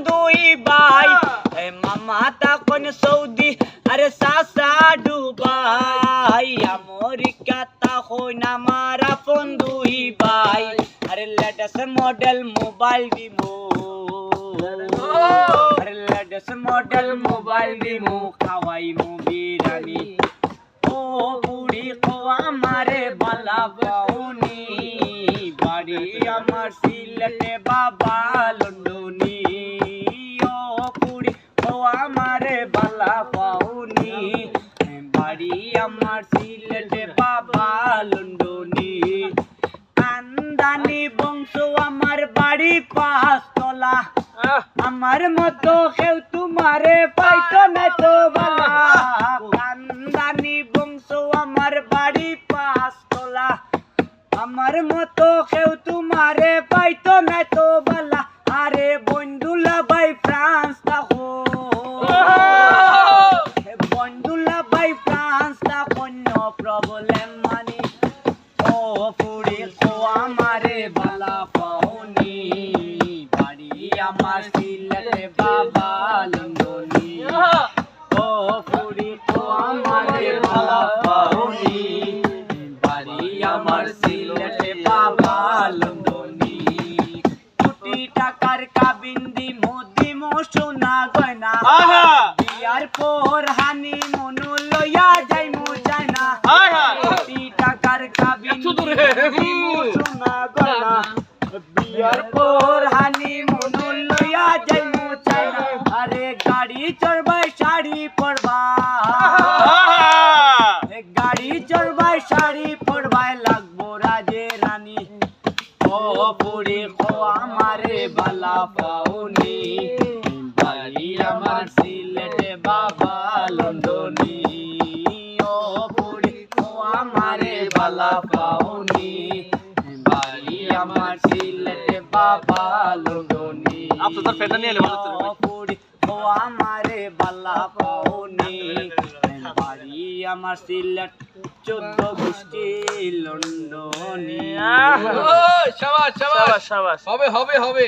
দুই ভাই মামা তখন সৌদি আরে চাচা দুবাই আমেরিকা তখন আমার আপন দুই ভাই আরে লেটেস্ট মডেল মোবাইল দিমু আরে লেটেস্ট মডেল মোবাইল দিমু খাওয়াইমু বিরিয়ানি ও বুড়ি কো আমারে বালা পাউনি বাড়ি আমার সিলেটে বাবা লন্ডনি ও বুড়ি কো আমারে বালা পাউনি বাড়ি আমার সিলেটে বাবা লন্ডনি কান্দানি বংশ আমার বাড়ি পাঁচতলা আমার মতো কেউ তোমারে পাইতো না তো বালা কান্দানি বংশ আমার বাড়ি পাঁচতলা আমার মতো কেউ তোমারে পাইতো না তো বালা আরে বন্ধুলা ভাই ফ্রান্স তাকো বন্ধুলা ভাই ফ্রান্স তাকো নো প্রবলেম মানি ও পুরি কো আমারে বালা পাউনি বাড়ি আমার সিলেটে বাবা লন্ডনি ও পুরি কো আমারে বালা পাউনি বাড়ি আমার সিলেটে বাবা লন্ডনি কোটি টাকার কাবিন্দি মোদি সোনা গয়না বিয়ার পর হানি মনু লইয়া যাইমু যায়না কোটি টাকার কাবিন্দি সোনা গয়না বিয়ার পর হানি মনু লইয়া যাইমু যায়না আরে গাড়ি চড়বাই শাড়ি পরবা গাড়ি চড়বাই শাড়ি পরবাই লাগবো রাজে রানী ও পুরি কো আমারে বালা পাউনি বাড়ি আমার সিলেটে বাবা লন্ডনি ও পুরি কো আমারে বালা পাউনি বাড়ি আমার সিলেটে বাবা লন্ডনি আপনার ফেলটা নিয়ে এলে ভালো ও পুরি কো আমারে বালা পাউনি বাড়ি আমার সিলেট 14 গোষ্ঠী লন্ডনি শাবাশ শাবাশ শাবাশ হবে হবে হবে